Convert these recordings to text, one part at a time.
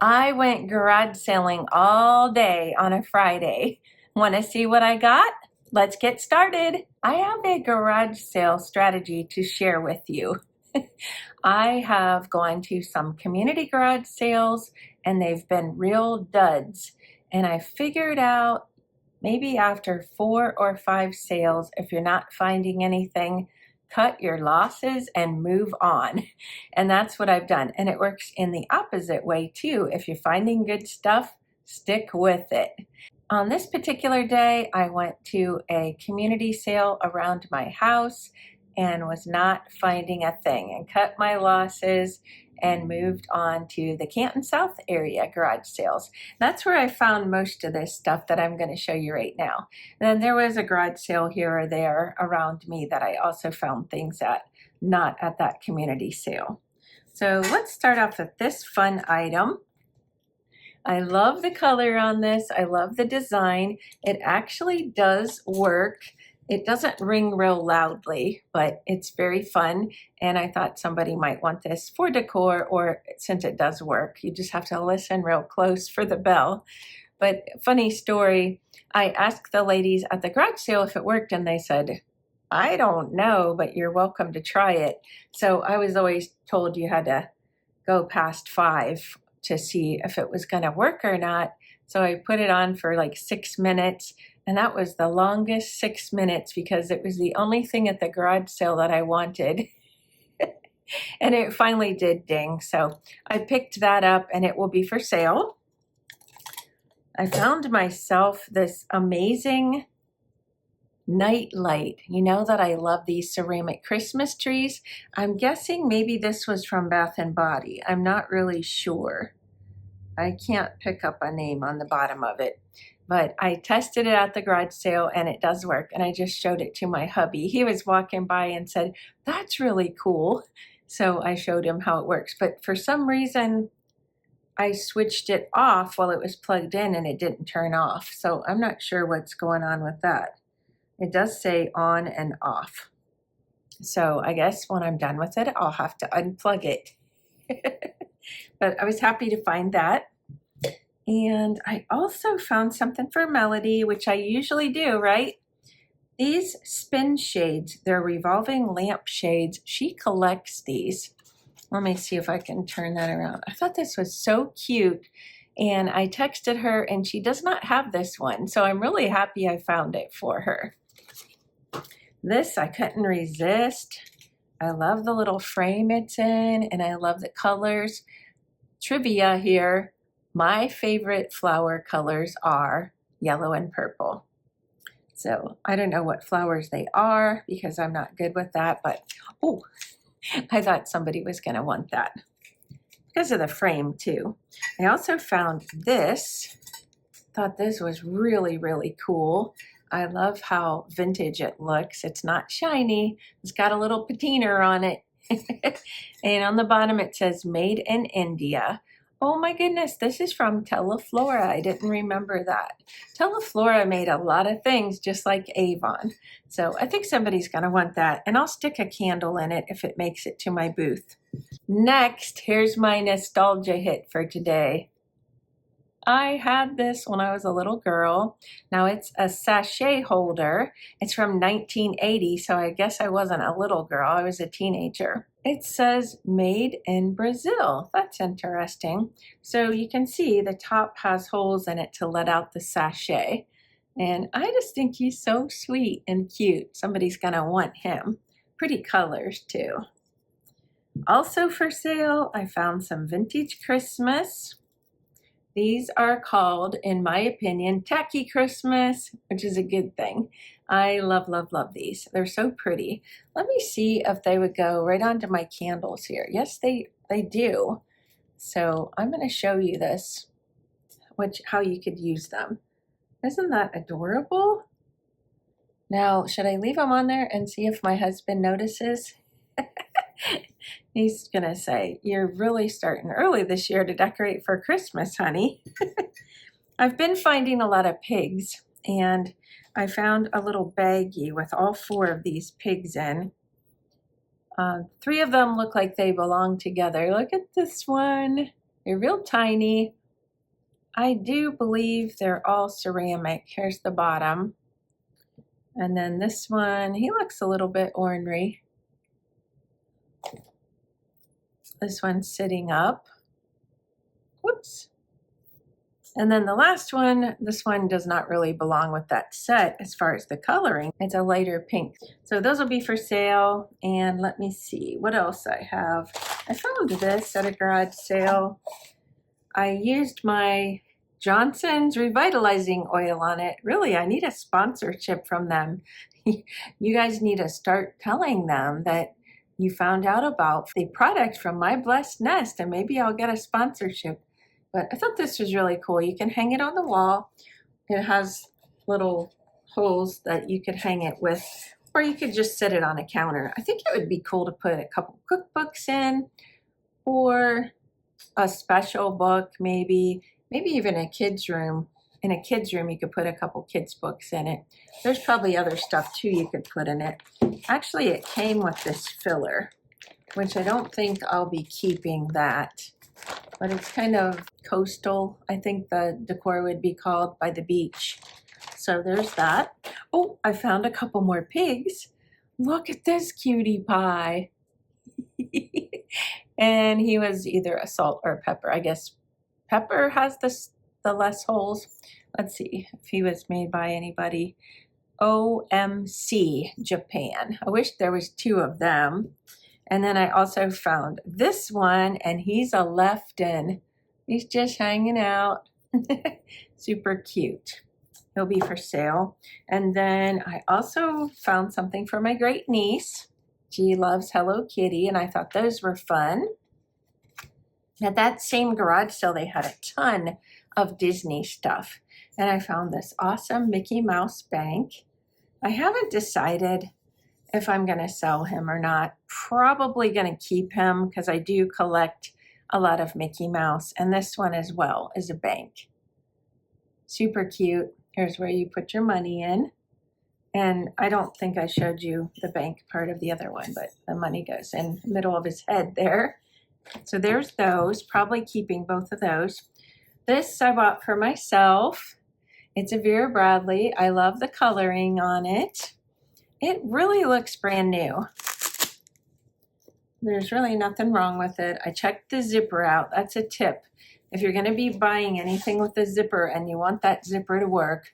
I went garage sailing all day on a Friday. Want to see what I got? Let's get started. I have a garage sale strategy to share with you. I have gone to some community garage sales and they've been real duds. And I figured out maybe after 4 or 5 sales, if you're not finding anything, cut your losses and move on. And that's what I've done. And it works in the opposite way too. If you're finding good stuff, stick with it. On this particular day, I went to a community sale around my house and was not finding a thing and cut my losses and moved on to the Canton South area garage sales. That's where I found most of this stuff that I'm going to show you right now. And then there was a garage sale here or there around me that I also found things at, not at that community sale. So let's start off with this fun item. I love the color on this. I love the design. It actually does work. It doesn't ring real loudly, but it's very fun. And I thought somebody might want this for decor, or since it does work, you just have to listen real close for the bell. But funny story, I asked the ladies at the garage sale if it worked, and they said, I don't know, but you're welcome to try it. So I was always told you had to go past 5 to see if it was going to work or not. So I put it on for like 6 minutes, and that was the longest 6 minutes because it was the only thing at the garage sale that I wanted. And it finally did ding. So I picked that up and it will be for sale. I found myself this amazing night light. You know that I love these ceramic Christmas trees. I'm guessing maybe this was from Bath and Body. I'm not really sure. I can't pick up a name on the bottom of it, but I tested it at the garage sale and it does work. And I just showed it to my hubby. He was walking by and said, that's really cool. So I showed him how it works. But for some reason, I switched it off while it was plugged in and it didn't turn off. So I'm not sure what's going on with that. It does say on and off. So I guess when I'm done with it, I'll have to unplug it. But I was happy to find that. And I also found something for Melody, which I usually do, right? These spin shades, they're revolving lamp shades. She collects these. Let me see if I can turn that around. I thought this was so cute. And I texted her and she does not have this one. So I'm really happy I found it for her. This I couldn't resist. I love the little frame it's in and I love the colors. Trivia here, my favorite flower colors are yellow and purple. So I don't know what flowers they are because I'm not good with that, but oh, I thought somebody was going to want that because of the frame too. I also found this, thought this was really, really cool. I love how vintage it looks. It's not shiny. It's got a little patina on it. And on the bottom it says made in India. Oh my goodness, this is from Teleflora. I didn't remember that. Teleflora made a lot of things just like Avon. So I think somebody's going to want that. And I'll stick a candle in it if it makes it to my booth. Next, here's my nostalgia hit for today. I had this when I was a little girl. Now it's a sachet holder. It's from 1980, so I guess I wasn't a little girl. I was a teenager. It says made in Brazil. That's interesting. So you can see the top has holes in it to let out the sachet. And I just think he's so sweet and cute. Somebody's gonna want him. Pretty colors too. Also for sale, I found some vintage Christmas. These are called, in my opinion, tacky Christmas, which is a good thing. I love, love, love these. They're so pretty. Let me see if they would go right onto my candles here. Yes, they do. So I'm going to show you this, how you could use them. Isn't that adorable? Now, should I leave them on there and see if my husband notices? He's gonna say, you're really starting early this year to decorate for Christmas, honey. I've been finding a lot of pigs, and I found a little baggie with all 4 of these pigs in. 3 of them look like they belong together. Look at this one. They're real tiny. I do believe they're all ceramic. Here's the bottom. And then this one, he looks a little bit ornery. This one's sitting up. Whoops. And then the last one, this one does not really belong with that set as far as the coloring. It's a lighter pink. So those will be for sale. And let me see what else I have. I found this at a garage sale. I used my Johnson's revitalizing oil on it. Really, I need a sponsorship from them. You guys need to start telling them that you found out about the product from My Blessed Nest, and maybe I'll get a sponsorship. But I thought this was really cool. You can hang it on the wall. It has little holes that you could hang it with, or you could just set it on a counter. I think it would be cool to put a couple cookbooks in, or a special book, maybe even a kid's room. In a kid's room, you could put a couple kids' books in it. There's probably other stuff too you could put in it. Actually, it came with this filler, which I don't think I'll be keeping that. But it's kind of coastal, I think the decor would be called, by the beach. So there's that. Oh, I found a couple more pigs. Look at this cutie pie. And he was either a salt or a pepper. I guess pepper has the less holes. Let's see if he was made by anybody. OMC Japan. I wish there was two of them. And then I also found this one, and he's a left-in. He's just hanging out. Super cute. He'll be for sale. And then I also found something for my great niece. She loves Hello Kitty, and I thought those were fun. At that same garage sale, they had a ton of Disney stuff. And I found this awesome Mickey Mouse bank. I haven't decided if I'm going to sell him or not. Probably going to keep him because I do collect a lot of Mickey Mouse. And this one as well is a bank. Super cute. Here's where you put your money in. And I don't think I showed you the bank part of the other one, but the money goes in the middle of his head there. So there's those. Probably keeping both of those. This I bought for myself. It's a Vera Bradley. I love the coloring on it. It really looks brand new. There's really nothing wrong with it. I checked the zipper out. That's a tip. If you're going to be buying anything with a zipper and you want that zipper to work,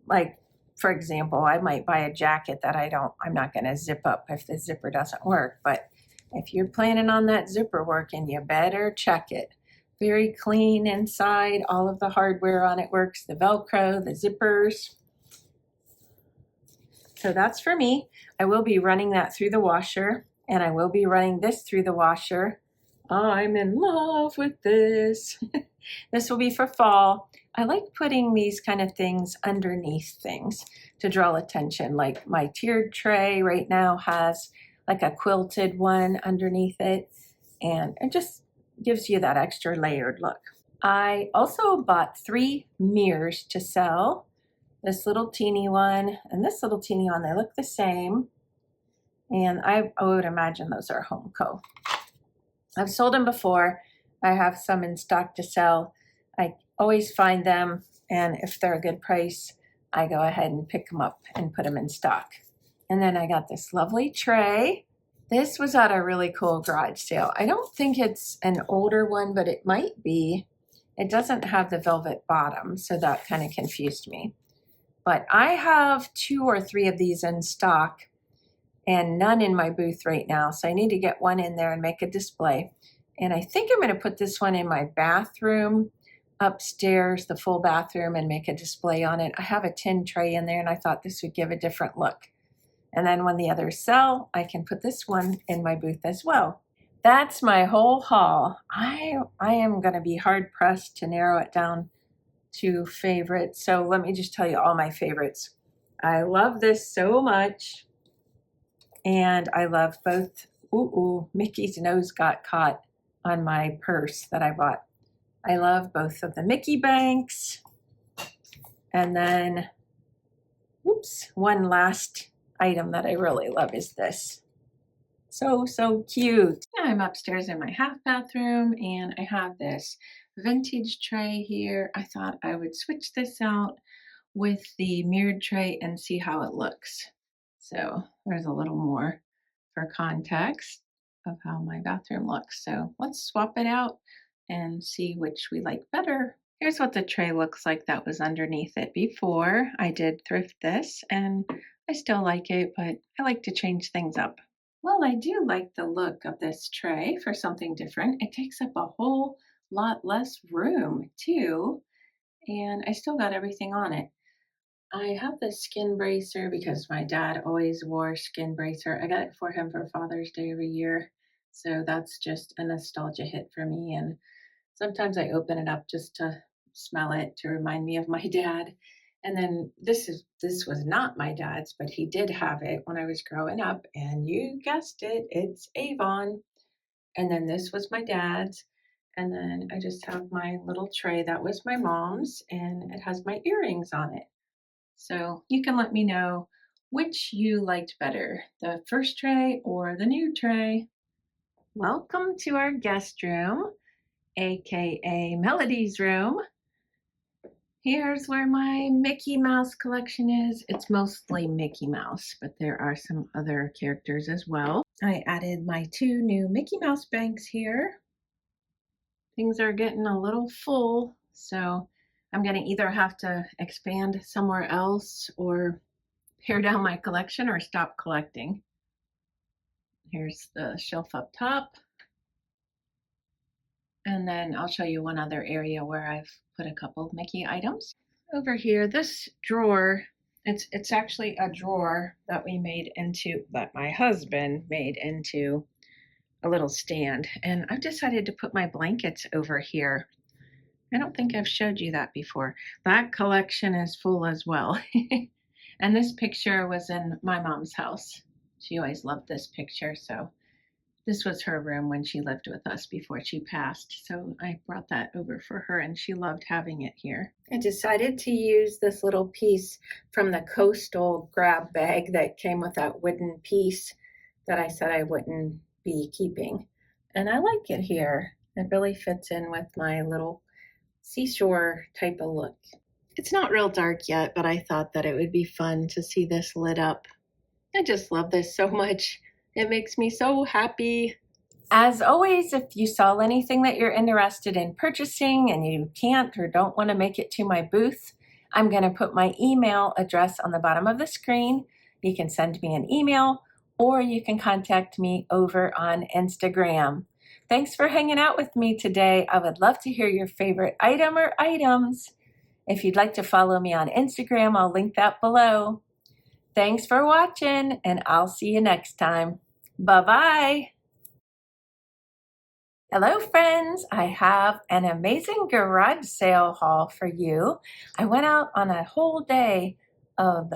like, for example, I might buy a jacket that I'm not going to zip up if the zipper doesn't work. But if you're planning on that zipper working, you better check it. Very clean inside. All of the hardware on it works. The Velcro, the zippers. So that's for me. I will be running that through the washer, and I will be running this through the washer. I'm in love with this. This will be for fall. I like putting these kind of things underneath things to draw attention. Like my tiered tray right now has like a quilted one underneath it, and it just gives you that extra layered look. I also bought 3 mirrors to sell. This little teeny one and this little teeny one, they look the same. And I would imagine those are Homeco. I've sold them before. I have some in stock to sell. I always find them, and if they're a good price, I go ahead and pick them up and put them in stock. And then I got this lovely tray. This was at a really cool garage sale. I don't think it's an older one, but it might be. It doesn't have the velvet bottom, so that kind of confused me. But I have 2 or 3 of these in stock and none in my booth right now. So I need to get one in there and make a display. And I think I'm going to put this one in my bathroom upstairs, the full bathroom, and make a display on it. I have a tin tray in there, and I thought this would give a different look. And then when the others sell, I can put this one in my booth as well. That's my whole haul. I am going to be hard pressed to narrow it down to favorites. So let me just tell you all my favorites. I love this so much. And I love both. Mickey's nose got caught on my purse that I bought. I love both of the Mickey banks. And then, one last item that I really love is this. So cute. I'm upstairs in my half bathroom and I have this vintage tray here. I thought I would switch this out with the mirrored tray and see how it looks. So there's a little more for context of how my bathroom looks. So let's swap it out and see which we like better. Here's what the tray looks like that was underneath it before. I did thrift this and I still like it, but I like to change things up. Well, I do like the look of this tray for something different. It takes up a whole lot less room too, and I still got everything on it. I have this skin bracer because my dad always wore skin bracer. I got it for him for Father's Day every year. So that's just a nostalgia hit for me. And sometimes I open it up just to smell it to remind me of my dad. And then this was not my dad's, but he did have it when I was growing up. And you guessed it, it's Avon. And then this was my dad's. And then I just have my little tray that was my mom's, and it has my earrings on it. So you can let me know which you liked better, the first tray or the new tray. Welcome to our guest room, aka Melody's room. Here's where my Mickey Mouse collection is. It's mostly Mickey Mouse, but there are some other characters as well. I added my 2 new Mickey Mouse banks here. Things are getting a little full, so I'm going to either have to expand somewhere else or pare down my collection or stop collecting. Here's the shelf up top. And then I'll show you one other area where I've put a couple of Mickey items. Over here, this drawer, it's actually a drawer that my husband made into a little stand. And I've decided to put my blankets over here. I don't think I've showed you that before. That collection is full as well. And this picture was in my mom's house. She always loved this picture, so this was her room when she lived with us before she passed. So I brought that over for her and she loved having it here. I decided to use this little piece from the Coastal grab bag that came with that wooden piece that I said I wouldn't be keeping. And I like it here. It really fits in with my little seashore type of look. It's not real dark yet, but I thought that it would be fun to see this lit up. I just love this so much. It makes me so happy. As always, if you saw anything that you're interested in purchasing and you can't or don't want to make it to my booth, I'm going to put my email address on the bottom of the screen. You can send me an email or you can contact me over on Instagram. Thanks for hanging out with me today. I would love to hear your favorite item or items. If you'd like to follow me on Instagram, I'll link that below. Thanks for watching, and I'll see you next time. Bye-bye. Hello, friends. I have an amazing garage sale haul for you. I went out on a whole day of